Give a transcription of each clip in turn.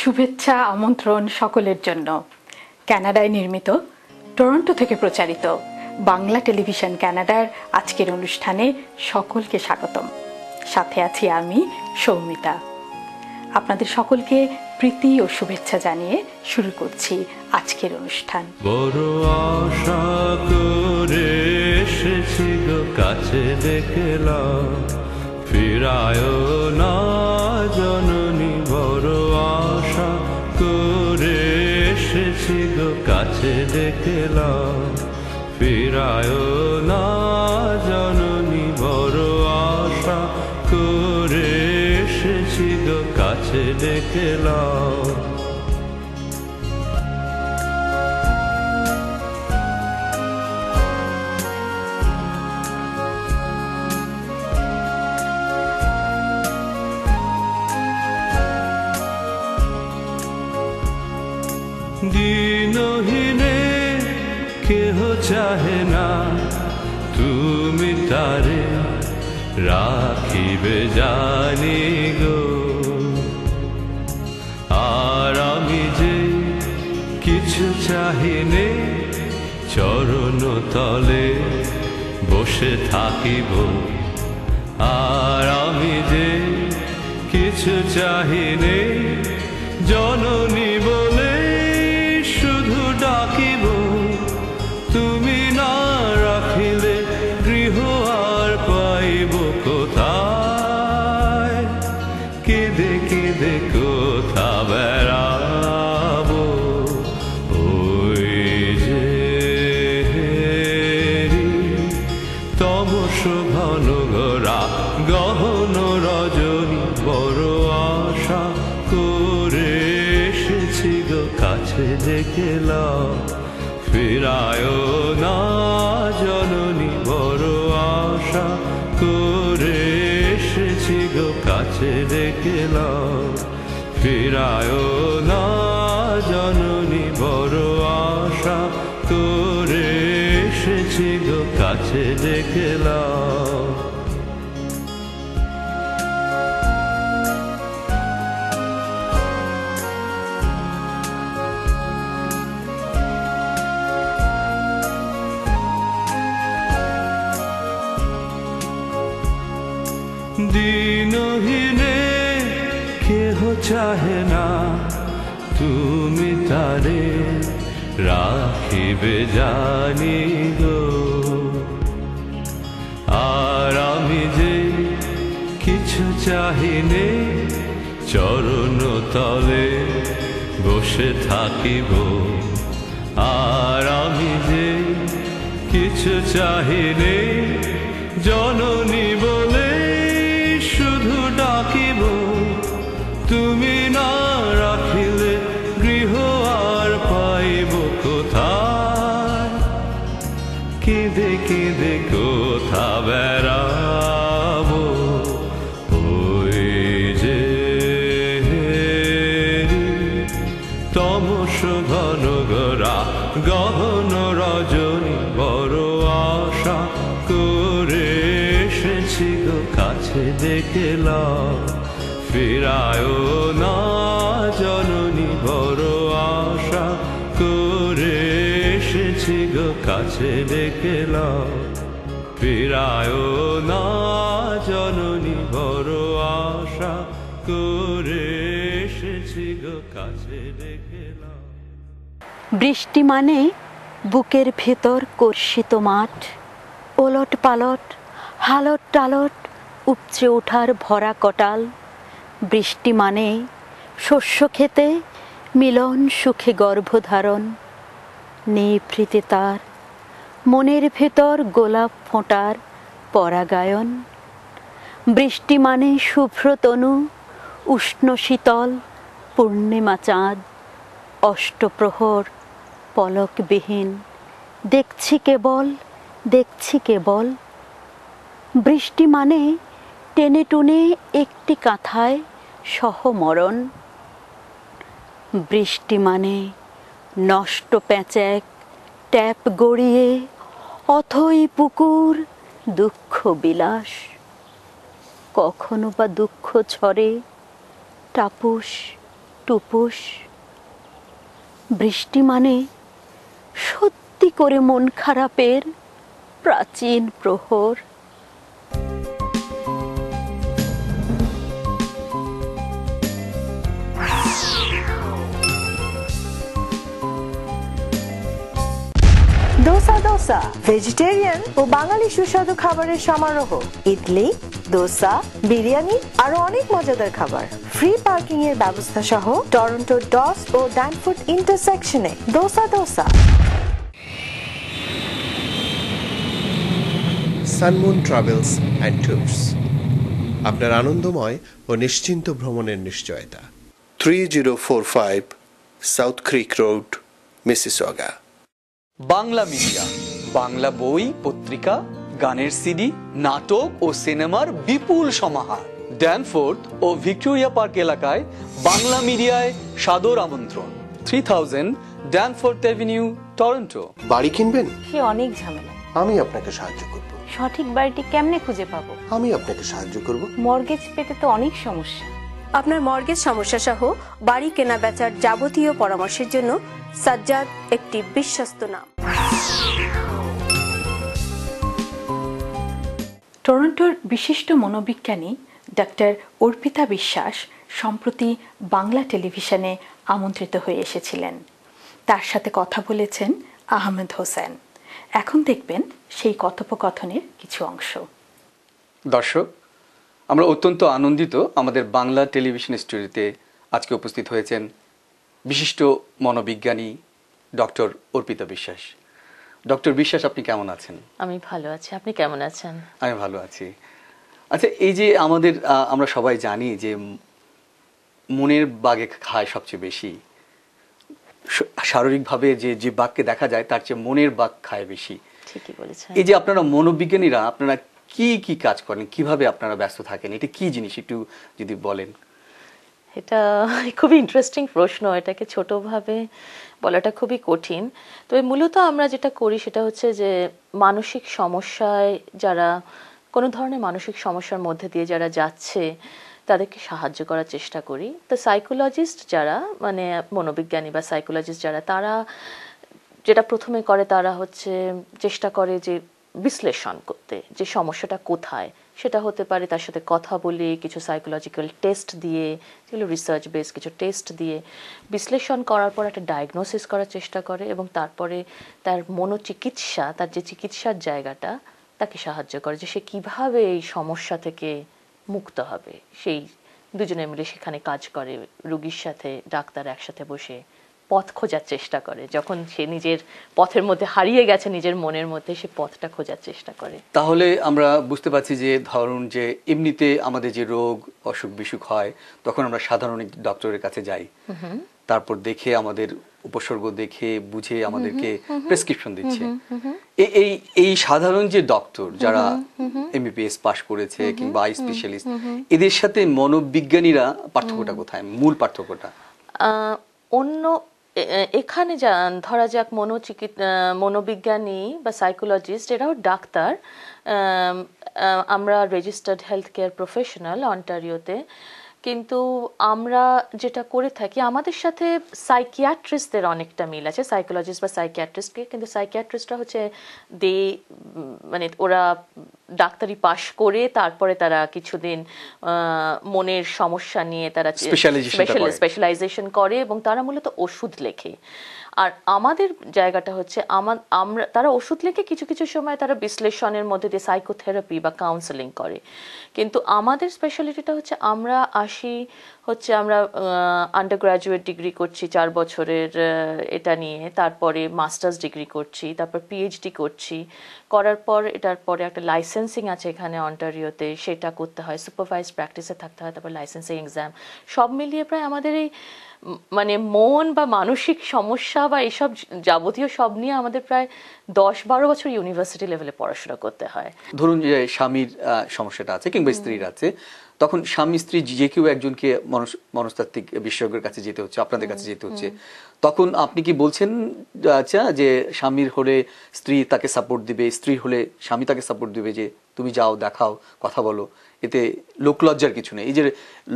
শুভেচ্ছা আমন্ত্রণ সকলের জন্য। কানাডায় নির্মিত, টরন্টো থেকে প্রচারিত বাংলা টেলিভিশন কানাডার আজকের অনুষ্ঠানে সকলকে স্বাগতম। সাথে আছি আমি সৌমিতা। আপনাদের সকলকে প্রীতি ও শুভেচ্ছা জানিয়ে শুরু করছি আজকের অনুষ্ঠান। বড় আশা করে এসেছি গো কাছে দেখলাম, ফিরায় না জননী। বড় আশা করে এসেছি গো কাছে দেখলাম, ফিরায় না জননী। বড় আশা করে এসেছি গো কাছে দেখলাম। দিনহীনে কেহ চাহে না, তুমি তারে রাখিবে জানি গো। আর আমি যে কিছু চাহিনে, চরণ তলে বসে থাকিব। আর আমি যে কিছু চাহিনে, জননী বলে শুধু ডাকিব। তুমি না রাখিলে গৃহ আর পাইব কোথায়? কেঁদে কেঁদে কোথা বেড়াবো, ওই যে তমস ঘন ঘোরা গহন রজনী। বড় আশা করে এসেছি গো কাছে দেখলাম, ফিরায় না জননী। বড় আশা করে এসেছি গো কাছে দেখলাম, ফিরায় না জননী। বড় আশা করে এসেছি গো কাছে দেখলাম। দিনহীনে কেহ চাহে না, তুমি তারে রাখিবে জানি গো। আর আমি যে কিছু চাহিনে, চরণ তলে বসে থাকিব। আর আমি যে কিছু চাহিনে, জননী বলে শুধু ডাকিব। তুমি না রাখিলে গৃহ আর পাইব কোথায়? কেঁদে কেঁদে কোথা বেড়াবো, ওই যে তমস ঘন ঘোরা গহন রজনী। বড় আশা করে এসেছি গো কাছে দেখলাম, ফিরায় না জননী। বড় আশা করে এসেছি গো কাছে দেখলাম, ফিরায় না জননী। বড় আশা করে এসেছি গো কাছে দেখলাম। বৃষ্টি মানে বুকের ভেতর কর্ষিত মাঠ, ওলট পালট হালট টালট উপচে ওঠার ভরা কটাল। বৃষ্টি মানে শস্য খেতে মিলন সুখে গর্ভধারণ। নিভৃতে তার মনের ভেতর গোলাপ ফোঁটার পরাগায়ন। বৃষ্টি মানে শুভ্র তনু, উষ্ণ শীতল পূর্ণিমা চাঁদ। অষ্টপ্রহর পলকবিহীন দেখছি কেবল, দেখছি কেবল। বৃষ্টি মানে টেনে টুনে একটি কাঁথায় সহমরণ। বৃষ্টি মানে নষ্ট প্যাঁচাক ট্যাপ গড়িয়ে অথই পুকুর দুঃখ বিলাস। কখনো বা দুঃখ ঝরে টাপুস টুপুস। বৃষ্টি মানে সত্যি করে মন খারাপের প্রাচীন প্রহর। দোসা দোসা ভেজিটেরিয়ান ও বাঙালি সুস্বাদু খাবারের সমারোহ। ইডলি, দোসা, বিরিয়ানি আরো অনেক মজাদার খাবার। ফ্রি পার্কিং এর ব্যবস্থা সহ টরন্টো ডস ও ড্যানফোর্ড ইন্টারসেকশনে Dosa Dosa. Sunmoon travels and tours, আপনার আনন্দময় ও নিশ্চিন্ত ভ্রমণের নিশ্চয়তা। 3045 south creek road, Mississauga. Bangla media, Bangla বই, পত্রিকা, গানের সিডি, নাটক ও সিনেমার বিপুল সমাহার। ড্যানফোর্ড ও ভিক্টোরিয়া পার্ক এলাকায় বাংলা মিডিয়ায় সাদর আমন্ত্রণ। 3000 ড্যানফোর্ড অ্যাভিনিউ, টরন্টো। বাড়ি কিনবেন? সে অনেক ঝামেলা। আমি আপনাকে সাহায্য করব। সঠিক বাড়িটি কেমনে খুঁজে পাবো? আমি আপনাকে সাহায্য করব। মর্গেজ পেতে তো অনেক সমস্যা। আপনার মর্গেজ সমস্যা সহ বাড়ি কেনা বেচার যাবতীয় পরামর্শের জন্য সাজ্জাদ একটি বিশ্বস্ত নাম। টরন্টোর বিশিষ্ট মনোবিজ্ঞানী ডাক্তার অর্পিতা বিশ্বাস সম্প্রতি বাংলা টেলিভিশনে আমন্ত্রিত হয়ে এসেছিলেন। তার সাথে কথা বলেছেন আহমেদ হোসেন। এখন দেখবেন সেই কথোপকথনের কিছু অংশ। দর্শক, আমরা অত্যন্ত আনন্দিত আমাদের বাংলা টেলিভিশন স্টুডিওতে আজকে উপস্থিত হয়েছেন বিশিষ্ট মনোবিজ্ঞানী ডক্টর অর্পিতা বিশ্বাস। ডক্টর বিশ্বাস, আপনি কেমন আছেন? আমি ভালো আছি, আপনি কেমন আছেন? আমি ভালো আছি। আচ্ছা, এই যে আমরা সবাই জানি যে মনের বাগে খায় সবচেয়ে বেশি, শারীরিকভাবে যে বাঘকে দেখা যায় তার চেয়ে মনের বাঘ খায় বেশি। ঠিকই বলেছেন। এই যে আপনারা মনোবিজ্ঞানীরা, আপনারা কি কি কাজ করেন, কিভাবে আপনারা ব্যস্ত থাকেন, এটা কি জিনিস একটু যদি বলেন। এটা খুবই ইন্টারেস্টিং প্রশ্ন। এটাকে ছোটভাবে বলাটা খুবই কঠিন। তবে মূলত আমরা যেটা করি সেটা হচ্ছে যে মানসিক সমস্যায় যারা, কোনো ধরনের মানসিক সমস্যার মধ্যে দিয়ে যারা যাচ্ছে তাদেরকে সাহায্য করার চেষ্টা করি। তো সাইকোলজিস্ট যারা, মানে মনোবিজ্ঞানী বা সাইকোলজিস্ট যারা, তারা যেটা প্রথমে করে তারা হচ্ছে চেষ্টা করে যে বিশ্লেষণ করতে, যে সমস্যাটা কোথায়। সেটা হতে পারে তার সাথে কথা বলে, কিছু সাইকোলজিক্যাল টেস্ট দিয়ে, যেগুলো রিসার্চ বেস কিছু টেস্ট দিয়ে বিশ্লেষণ করার পর একটা ডায়াগনোসিস করার চেষ্টা করে, এবং তারপরে তার মনোচিকিৎসা, তার যে চিকিৎসার জায়গাটা, তাকে সাহায্য করে যে সে কিভাবে এই সমস্যা থেকে মুক্ত হবে। সেই দুজনে মিলে সেখানে কাজ করে, রোগীর সাথে ডাক্তার একসাথে বসে পথ খোঁজার চেষ্টা করে। যখন সে নিজের পথের মধ্যে হারিয়ে গেছে, নিজের মনের মধ্যে, সে পথটা খোঁজার চেষ্টা করে। তাহলে আমরা বুঝতে পারছি যে ধরুন যে এমনিতে আমাদের যে রোগ অসুখ বিসুখ হয় তখন আমরা সাধারণ ডক্টরের কাছে যাই, তারপর দেখে আমাদের উপসর্গ দেখে বুঝে আমাদেরকে প্রেসক্রিপশন দিচ্ছে। এই সাধারণ যে ডক্টর যারা এমবিবিএস পাশ করেছে কিংবা আই স্পেশালিস্ট, এদের সাথে মনোবিজ্ঞানীরা পার্থক্যটা কোথায়, মূল পার্থক্যটা? অন্য এখানে ধরা যাক মনোবিজ্ঞানী বা সাইকোলজিস্ট, এরাও ডাক্তার। আমরা রেজিস্টার্ড হেলথ কেয়ার প্রফেশনাল অন্টারিওতে, কিন্তু আমরা যেটা করে থাকি, আমাদের সাথে সাইকিয়াট্রিস্টদের অনেকটা মিল আছে, সাইকোলজিস্ট বা সাইকিয়াট্রিস্টকে। কিন্তু সাইকিয়াট্রিস্টরা হচ্ছে মানে ওরা ডাক্তারি পাশ করে তারপরে তারা কিছুদিন মনের সমস্যা নিয়ে তারা স্পেশালাইজেশন করে, এবং তারা মূলত ওষুধ লেখে। আর আমাদের জায়গাটা হচ্ছে আমরা তারা ওষুধ লেখে, কিছু কিছু সময় তারা বিশ্লেষণের মধ্যে দিয়ে সাইকোথেরাপি বা কাউন্সেলিং করে। কিন্তু আমাদের স্পেশালিটিটা হচ্ছে আমরা আমরা আন্ডার গ্রাজুয়েট ডিগ্রি করছি 4 বছরের এটা নিয়ে, তারপরে মাস্টার্স ডিগ্রি করছি, তারপর পিএইচডি করছি। করার পর এটার পরে একটা লাইসেন্সিং আছে এখানে অন্টারিওতে, সেটা করতে হয়, সুপারভাইজ প্র্যাকটিসে থাকতে হয়, তারপর লাইসেন্সিং এক্সাম। সব মিলিয়ে প্রায় আমাদের এই মানে মন বা মানসিক সমস্যা বা এইসব যাবতীয় সব নিয়ে আমাদের প্রায় 10-12 বছর ইউনিভার্সিটি লেভেলে পড়াশোনা করতে হয়। ধরুন যে স্বামীর সমস্যাটা আছে কিংবা স্ত্রীর আছে, তখন স্বামী স্ত্রী যে কেউ একজনকে মনস্তাত্ত্বিক বিশেষজ্ঞের কাছে যেতে হচ্ছে, আপনাদের কাছে যেতে হচ্ছে, তখন আপনি কি বলছেন আচ্ছা যে স্বামীর হলে স্ত্রী তাকে সাপোর্ট দিবে, স্ত্রী হলে স্বামী তাকে সাপোর্ট দিবে যে তুমি যাও দেখাও কথা বলো, এতে লোকলজ্জার কিছু নেই? এই যে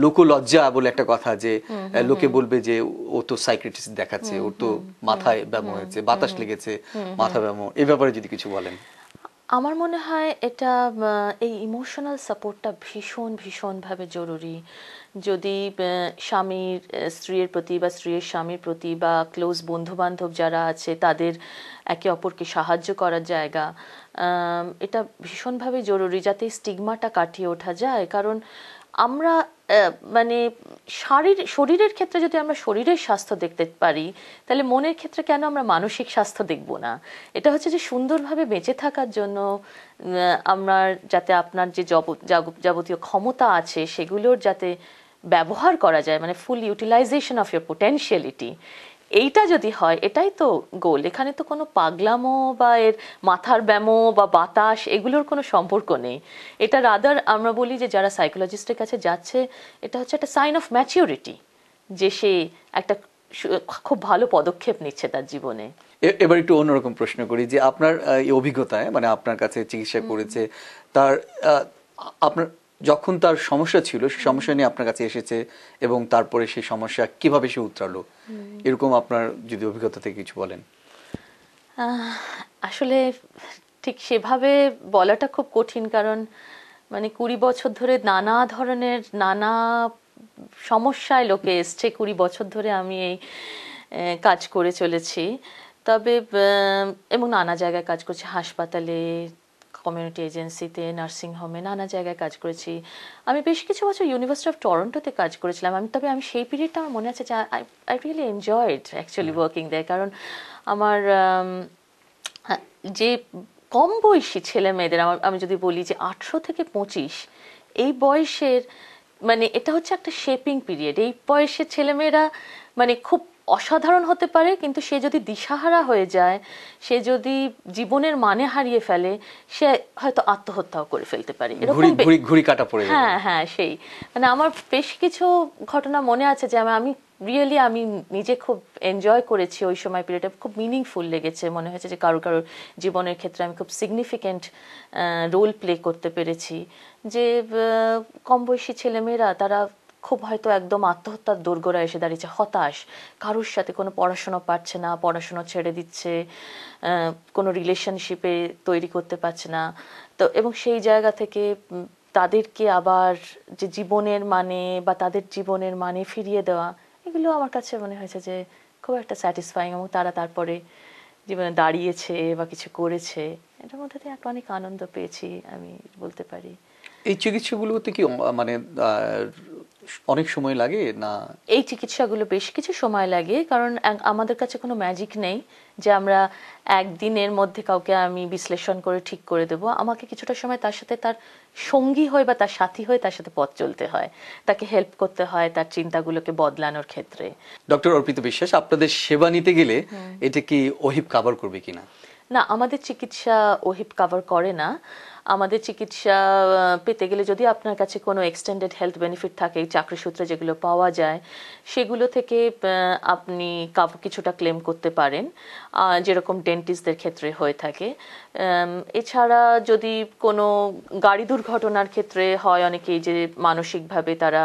লোকলজ্জা বলে একটা কথা, যে লোকে বলবে যে ও তো সাইকিয়াট্রিস্ট দেখাচ্ছে, ওর তো মাথায় ব্যামো হয়েছে, বাতাস লেগেছে, মাথা ব্যামো, এই ব্যাপারে যদি কিছু বলেন। আমার মনে হয় এটা এই ইমোশনাল সাপোর্টটা ভীষণভাবে জরুরি। যদি স্বামীর স্ত্রীর প্রতি বা স্ত্রীর স্বামীর প্রতি বা ক্লোজ বন্ধু বান্ধব যারা আছে তাদের একে অপরকে সাহায্য করার জায়গা, এটা ভীষণভাবে জরুরি যাতে স্টিগমাটা কাটিয়ে ওঠা যায়। কারণ আমরা মানে শরীরের ক্ষেত্রে যদি আমরা শরীরের স্বাস্থ্য দেখতে পারি, তাহলে মনের ক্ষেত্রে কেন আমরা মানসিক স্বাস্থ্য দেখব না? এটা হচ্ছে যে সুন্দরভাবে বেঁচে থাকার জন্য আমরা যাতে আপনার যে যাবতীয় ক্ষমতা আছে সেগুলোর যাতে ব্যবহার করা যায়, মানে ফুল ইউটিলাইজেশন অফ ইউর পোটেনশিয়ালিটি, এইটা যদি হয় এটাই তো গোল। এখানে তো কোনো পাগলামো বা এর মাথার ব্যামো বা বাতাস এগুলোর কোনো সম্পর্ক নেই। এটা রাদার আমরা বলি যে যারা সাইকোলজিস্টের কাছে যাচ্ছে এটা হচ্ছে একটা সাইন অফ ম্যাচিউরিটি, যে সে একটা খুব ভালো পদক্ষেপ নিচ্ছে তার জীবনে। এবার একটু অন্যরকম প্রশ্ন করি, যে আপনার এই অভিজ্ঞতায়, মানে আপনার কাছে চিকিৎসা করেছে, তার আপনার যখন তার সমস্যা ছিল সেই সমস্যা নিয়ে আপনার কাছে এসেছে এবং তারপরে সেই সমস্যা কিভাবে সে উতরালো, এরকম আপনার যদি অভিজ্ঞতা থেকে কিছু বলেন। আসলে ঠিক সেভাবে বলাটা খুব কঠিন, কারণ মানে 20 বছর ধরে নানা ধরনের নানা সমস্যায় লোকে এসছে। 20 বছর ধরে আমি এই কাজ করে চলেছি, তবে এবং নানা জায়গায় কাজ করছি, হাসপাতালে, কমিউনিটি এজেন্সিতে, নার্সিং হোমে, নানা জায়গায় কাজ করেছি। আমি বেশ কিছু বছর ইউনিভার্সিটি অফ টরন্টোতে কাজ করেছিলাম। তবে আমি সেই পিরিয়ডটা আমার মনে আছে যে I really enjoyed actually working there. কারণ আমার যে কম বয়সী ছেলে মেয়েদের, আমি যদি বলি যে 18 থেকে 25 এই বয়সের, মানে এটা হচ্ছে একটা শেপিং পিরিয়ড। এই বয়সের ছেলেমেয়েরা মানে খুব অসাধারণ হতে পারে, কিন্তু সে যদি দিশাহারা হয়ে যায়, সে যদি জীবনের মানে হারিয়ে ফেলে, সে হয়তো আত্মহত্যাও করে ফেলতে পারে। ঘুরি কাটা পড়ে যাবে। হ্যাঁ সেই মানে আমার বেশ কিছু ঘটনা মনে আছে যে আমি রিয়েলি আমি নিজে খুব এনজয় করেছি ওই সময় পিরিয়ডটা, খুব মিনিংফুল লেগেছে। মনে হয়েছে যে কারোর জীবনের ক্ষেত্রে আমি খুব সিগনিফিক্যান্ট রোল প্লে করতে পেরেছি। যে কম বয়সী ছেলেমেয়েরা তারা খুব হয়তো একদম আত্মহত্যার দোরগোড়ায় এসে দাঁড়িয়েছে, হতাশ, কারোর সাথে কোনো পড়াশোনা পারছে না, পড়াশোনা ছেড়ে দিচ্ছে, কোনো রিলেশনশিপে তৈরি করতে পারছে না। তো এবং সেই জায়গা থেকে তাদেরকে আবার যে জীবনের মানে বা তাদের জীবনের মানে ফিরিয়ে দেওয়া, এগুলো আমার কাছে মনে হয়েছে যে খুব একটা স্যাটিসফাইং। এবং তারা তারপরে জীবনে দাঁড়িয়েছে বা কিছু করেছে, এটার মধ্যে দিয়ে একটা অনেক আনন্দ পেয়েছি আমি বলতে পারি। এই চিকিৎসাগুলোতে কি মানে অনেক সময় লাগে না? এই চিকিৎসাগুলো বেশ কিছু সময় লাগে, কারণ আমাদের কাছে কোনো ম্যাজিক নেই যে আমরা একদিনের মধ্যে কাউকে আমি বিশ্লেষণ করে ঠিক করে দেব। আমাকে কিছুটা সময় তার সাথে তার সঙ্গী হয়ে বা তার সাথী হয়ে তার সাথে পথ চলতে হয়, তাকে হেল্প করতে হয় তার চিন্তাগুলোকে বদলানোর ক্ষেত্রে। ডক্টর অর্পিতা বিশ্বাস, আপনাদের সেবা নিতে গেলে এটা কি ওহিব কভার করবে কিনা? না, আমাদের চিকিৎসা ওহিব কভার করে না। আমাদের চিকিৎসা পেতে গেলে যদি আপনার কাছে কোনো এক্সটেন্ডেড হেলথ বেনিফিট থাকে, চাকরি সূত্রে যেগুলো পাওয়া যায়, সেগুলো থেকে আপনি কিছুটা ক্লেম করতে পারেন, যেরকম ডেন্টিস্টদের ক্ষেত্রে হয়ে থাকে। এছাড়া যদি কোনো গাড়ি দুর্ঘটনার ক্ষেত্রে হয়, অনেকেই যে মানসিকভাবে তারা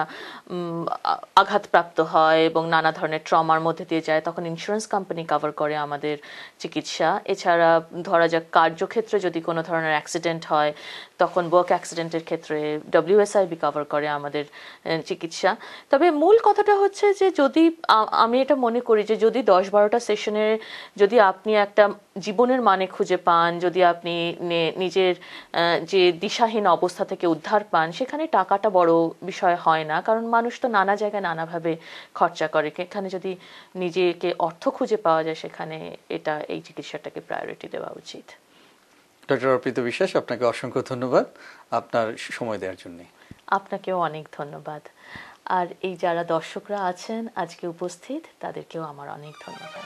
আঘাতপ্রাপ্ত হয় এবং নানা ধরনের ট্রমার মধ্যে দিয়ে যায়, তখন ইন্স্যুরেন্স কোম্পানি কভার করে আমাদের চিকিৎসা। এছাড়া ধরা যাক কার্যক্ষেত্রে যদি কোনো ধরনের অ্যাক্সিডেন্ট হয়, তখন ওয়ার্ক অ্যাক্সিডেন্টের ক্ষেত্রে WSIB কভার করে আমাদের চিকিৎসা। তবে মূল কথাটা হচ্ছে যে যদি আমি এটা মনে করি যে যদি 10-12টা সেশনে যদি আপনি একটা জীবনের মানে খুঁজে পান, যদি আপনি নিজের যে দিশাহীন অবস্থা থেকে উদ্ধার পান, সেখানে টাকাটা বড় বিষয় হয় না। কারণ মানুষ তো নানা জায়গায় নানাভাবে খরচা করে। এখানে যদি নিজেকে অর্থ খুঁজে পাওয়া যায়, সেখানে এই চিকিৎসাটাকে প্রায়োরিটি দেওয়া উচিত। ডক্টর অর্পিতা বিশ্বাস, আপনাকে অসংখ্য ধন্যবাদ আপনার সময় দেওয়ার জন্য। আপনাকেও অনেক ধন্যবাদ। আর এই যারা দর্শকরা আছেন আজকে উপস্থিত, তাদেরকেও আমার অনেক ধন্যবাদ।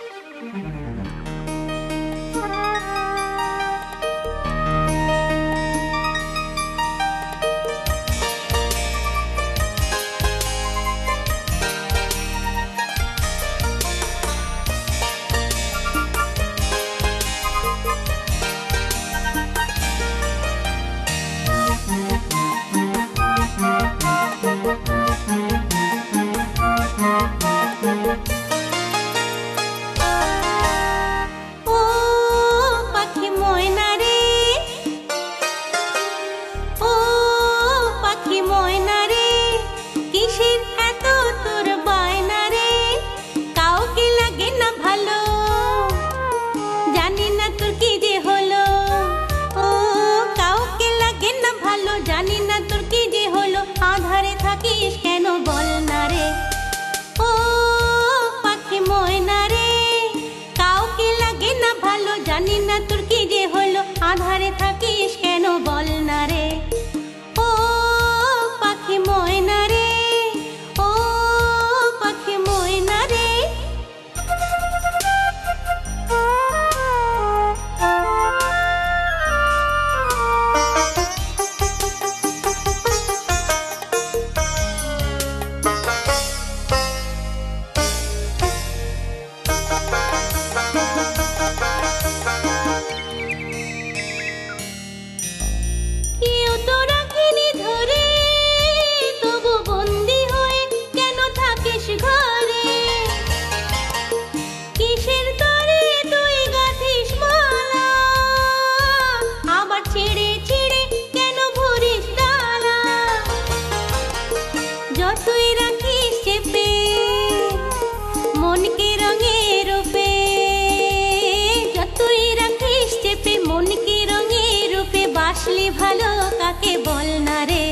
থাকে বল না রে,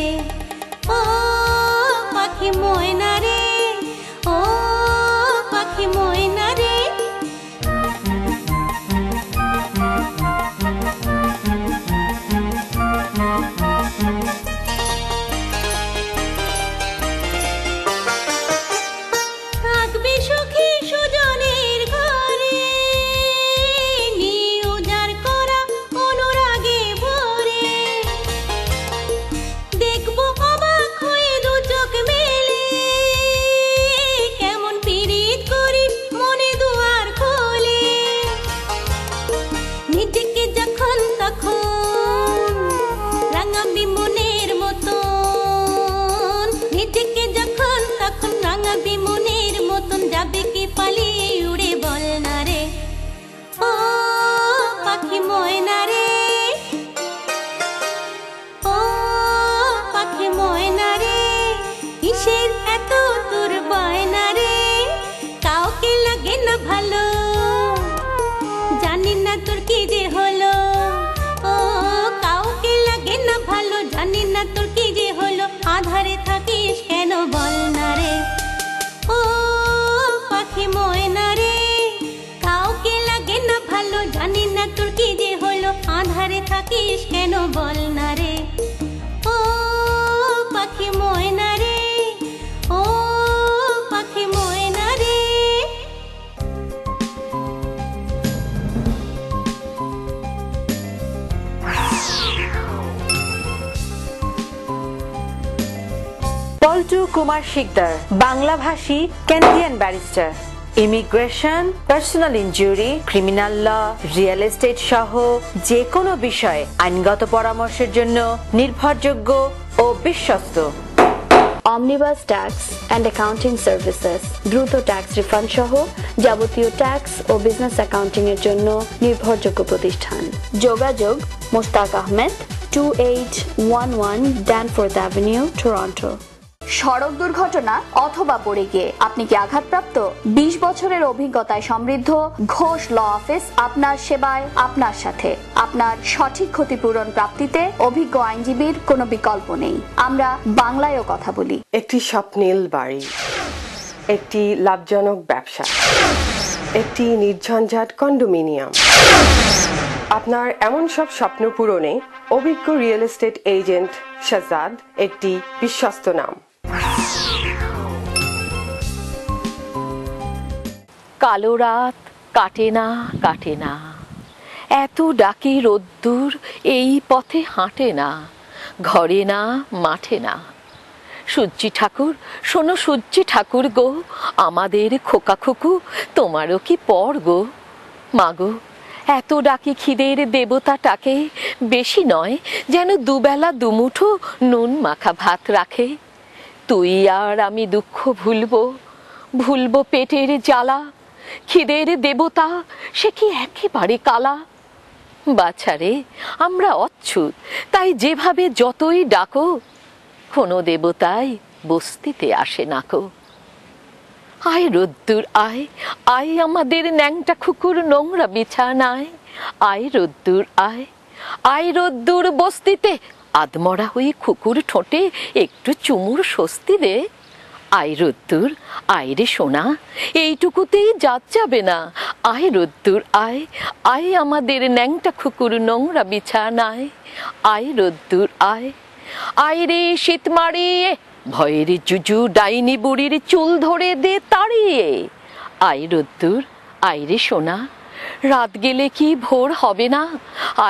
ও পাখি ময়না রে, ও পাখি ময়না রে। থাকবি সুখী সুজনের ঘরে, নিয়ে উজাড় করা অনুরাগে ভরে, দেখবো অবাক হয়ে দু চোখ মেলে, কেমন পীড়িত করি মনে দুয়ার খোলে। নিজেকে যখন তখন রাঙাবি মনের মতন, নিজেকে যখন তখন রাঙাবি মনের মতন, যাবে কি পালিয়ে উড়ে বল না রে, ও পাখি ময়না রে, ও পাখি ময়না রে। কিসের এত তোর বায়না রে, কাউকে লাগে না ভালো, জানি না তোর কি যে হলো, ও কাউকে লাগে না ভালো, জানি না তোর কি যে হলো। আধারে থাকিস কেন বল না রে, ও পাখি ময়না রে, কাউকে লাগে না ভালো, জানি না তোর কি যে হলো। আধারে থাকিস কেন বল না রে, ও পাখি ময়না রে, ও পাখি ময়না রে। পল্টু কুমার শিকদার, বাংলাভাষী Canadian barrister. Immigration, personal injury, criminal law, real estate সহ যে কোনো বিষয়ে আইনগত পরামর্শের জন্য নির্ভরযোগ্য ও বিশ্বস্ত। Omnibus tax and accounting services, দ্রুত ট্যাক্স রিফান্ড সহ যাবতীয় ট্যাক্স ও বিজনেস অ্যাকাউন্টিং এর জন্য নির্ভরযোগ্য প্রতিষ্ঠান। যোগাযোগ Mostak Ahmed, 2811 Danforth Avenue, Toronto. সড়ক দুর্ঘটনা অথবা পড়ে গিয়ে আপনি কি আঘাতপ্রাপ্ত? 20 বছরের অভিজ্ঞতায় সমৃদ্ধ ঘোষ ল অফিস আপনার সেবায়, আপনার সাথে। আপনার সঠিক ক্ষতিপূরণ প্রাপ্তিতে অভিজ্ঞ আইনজীবীর কোনো বিকল্প নেই। আমরা বাংলায়ও কথা বলি। একটি স্বপ্নিল বাড়ি, একটি লাভজনক ব্যবসা, একটি নির্ঝঞ্ঝাট কন্ডোমিনিয়াম। আপনার এমন সব স্বপ্ন পূরণে অভিজ্ঞ রিয়েল এস্টেট এজেন্ট শাহজাদ একটি বিশ্বস্ত নাম। কালো রাত কাটে না কাটে না, এত ডাকি রোদ্দুর এই পথে হাঁটে না, ঘরে না মাঠে না। সূর্যি ঠাকুর শোনো, সূর্যি ঠাকুর গো, আমাদের খোকা খুকু তোমারও কি পর গো। মাগো এত ডাকি খিদের দেবতাটাকে, বেশি নয় যেন দুবেলা দুমুঠো নুন মাখা ভাত রাখে। তুই আর আমি দুঃখ ভুলবো, ভুলবো পেটের জ্বালা, খিদের দেবতা সে কি একেবারে কালা। বাছারে আমরা অচ্ছুত, তাই যেভাবে যতই ডাকো, কোনো দেবতাই বস্তিতে আসে নাকো। আয় রোদ্দুর আয়, আয় আমাদের ন্যাংটা খুকুর নোংরা বিছানায়। আয় রোদ্দুর আয়, আয় রোদ্দুর বস্তিতে, আদমরা হয়ে খুকুর ঠোঁটে একটু চুমুর স্বস্তি দে। আয় রোদ্দুর আয় রে সোনা, এইটুকুতেই জাত যাবে না। আয় রোদ্দুর আয়, আয় আমাদের ন্যাংটা খুকুর নোংরা বিছানায়। আয় রোদ্দুর আয়, আয় রে শীত মারিয়ে, ভয়ের জুজু ডাইনি বুড়ির চুল ধরে দে তাড়িয়ে। আয় রোদ্দুর আয় রে সোনা, রাত গেলে কি ভোর হবে না।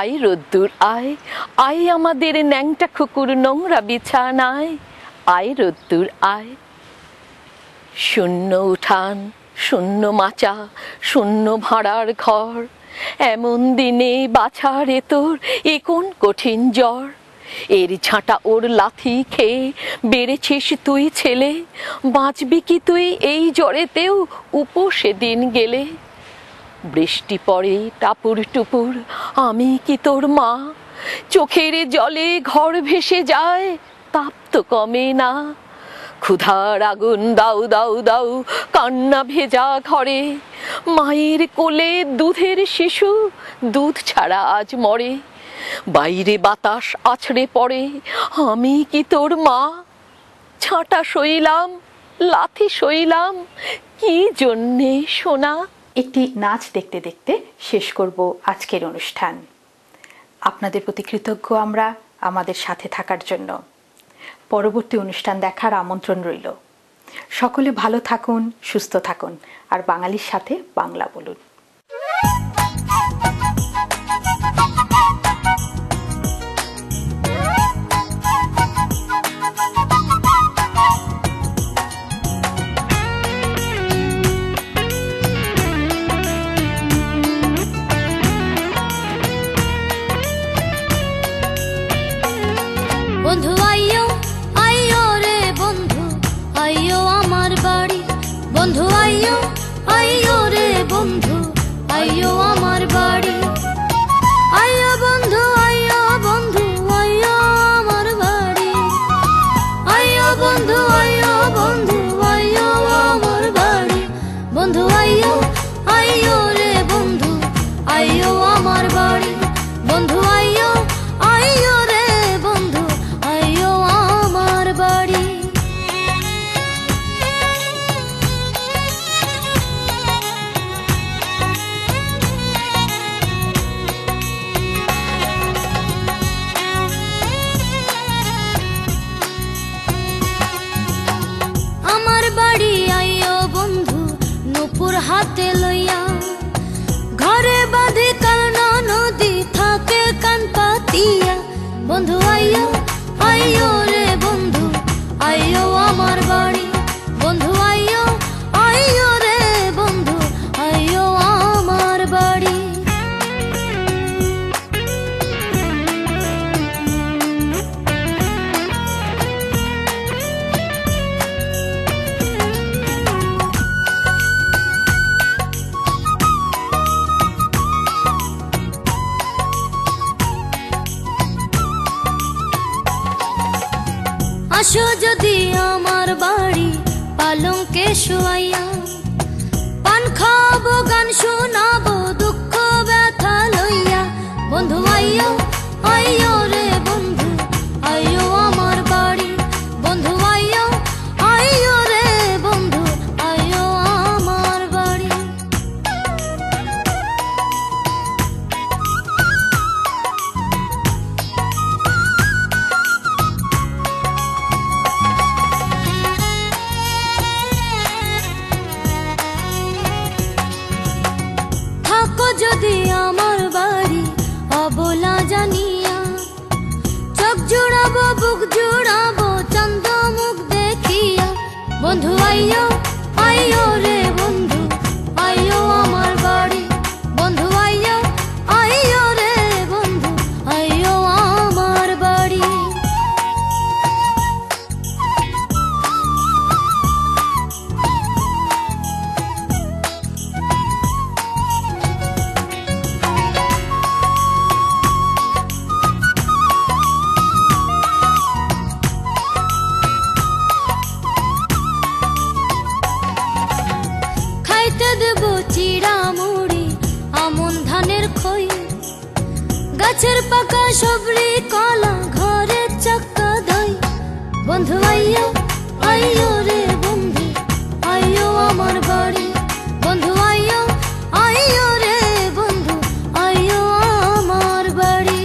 আয় রোদ্দুর আয়, আয় আমাদের ন্যাংটা খুকুর নোংরা বিছানায়। আয় রোদ্দুর আয়। শূন্য উঠান, শূন্য মাচা, শূন্য ভাড়ার ঘর, এমন দিনে বাছারে তোর এ কোন কঠিন জ্বর। এর ঝাঁটা ওর লাথি খেয়ে বেড়েছিস তুই ছেলে, বাঁচবি কি তুই এই জ্বরেতেও উপসে দিন গেলে। বৃষ্টি পড়ে টাপুর টুপুর, আমি কি তোর মা, চোখের জলে ঘর ভেসে যায়, তাপ তো কমে না। ক্ষুধার আগুন দাও দাও দাও, কান্না ভেজা ঘরে, মায়ের কোলে দুধের শিশু দুধ ছাড়া আজ মরে। বাইরে বাতাস আছড়ে পড়ে, আমি কি তোর মা? ছাঁটা সইলাম, লাথি সইলাম, কি জন্যে সোনা? একটি নাচ দেখতে দেখতে শেষ করব আজকের অনুষ্ঠান। আপনাদের প্রতি কৃতজ্ঞ আমরা আমাদের সাথে থাকার জন্য। পরবর্তী অনুষ্ঠান দেখার আমন্ত্রণ রইল। সকলে ভালো থাকুন, সুস্থ থাকুন, আর বাঙালির সাথে বাংলা বলুন। বন্ধু আইয়ো আইয়ো রে বন্ধু আইয়ো আমার বাড়ি, বন্ধু আইয়ো আইয়ো রে বন্ধু আইয়ো আমার বাড়ি, আইয়ো বন্ধু আইয়ো বন্ধু আইয়ো আমার বাড়ি, আইয়ো বন্ধু আইয়ো বন্ধু আইয়ো আমার বাড়ি, বন্ধু আইয়ো আইয়ো রে বন্ধু আইয়ো আমার বাড়ি, বন্ধু আইয়ো আইয়ো রে বন্ধু আইয়ো আমার বাড়ি। আমার বাড়ি আইয়ো বন্ধু নূপুর হাতে লইয়া, ঘরে বাঁধে কালনা নদী থাকে কান পাতিয়া, বন্ধু আইয়ো আইয়ো রে বন্ধু আইয়ো আমার বাড়ি, বন্ধু আইয়ো আইয়ো রে বন্ধু আইয়ো আমার বাড়ি। আসো যদি আমার বাড়ি পালঙ্কে শোয়াইয়া, পান খাবো গান শোনাবো দুঃখ ব্যথা লইয়া, বন্ধু আইয়ো আইয়ো রে বন্ধু আইয়ো আমার বাড়ি, বন্ধু আইয়ো আইয়ো রে বন্ধু আইয়ো আমার বাড়ি। থাকো যদি আমার বাড়ি অবলা জানিয়া, চোখ জোড়াবো বুক জোড়াবো চন্দ মুখ দেখিয়া, বন্ধু আইয়ো আইয়ো রে বন্ধু আইয়ো আমার বাড়ি, বন্ধু আইয়ো আইয়ো রে বন্ধু আইয়ো আমার বাড়ি। খাইতে দেব চিড়া মুড়ি আমন ধানের খই, গাছের পাকা সবরি কলা ঘরের চাক্কা দই, বন্ধু আইয়ো আইয়ো রে বন্ধু আইয়ো আমার বাড়ি, বন্ধু আইয়ো আইয়ো রে বন্ধু আইয়ো আমার বাড়ি।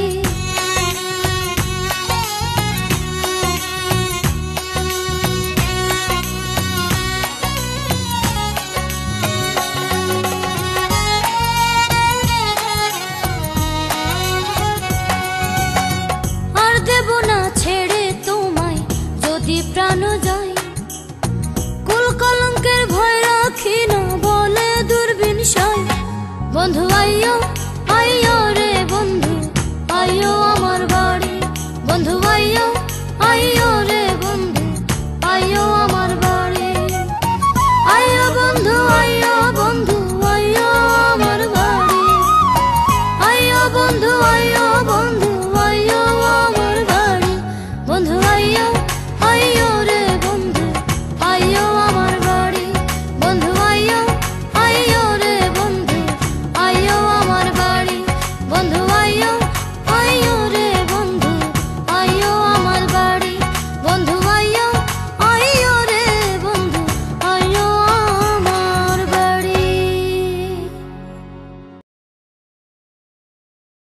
আর দেব না ছেড়ে তোমায় যদি প্রাণ যায়, কুল কলঙ্কের ভয় রাখি না বলে দূরবীন সায়, বন্ধু আইয়ো আইয়ো রে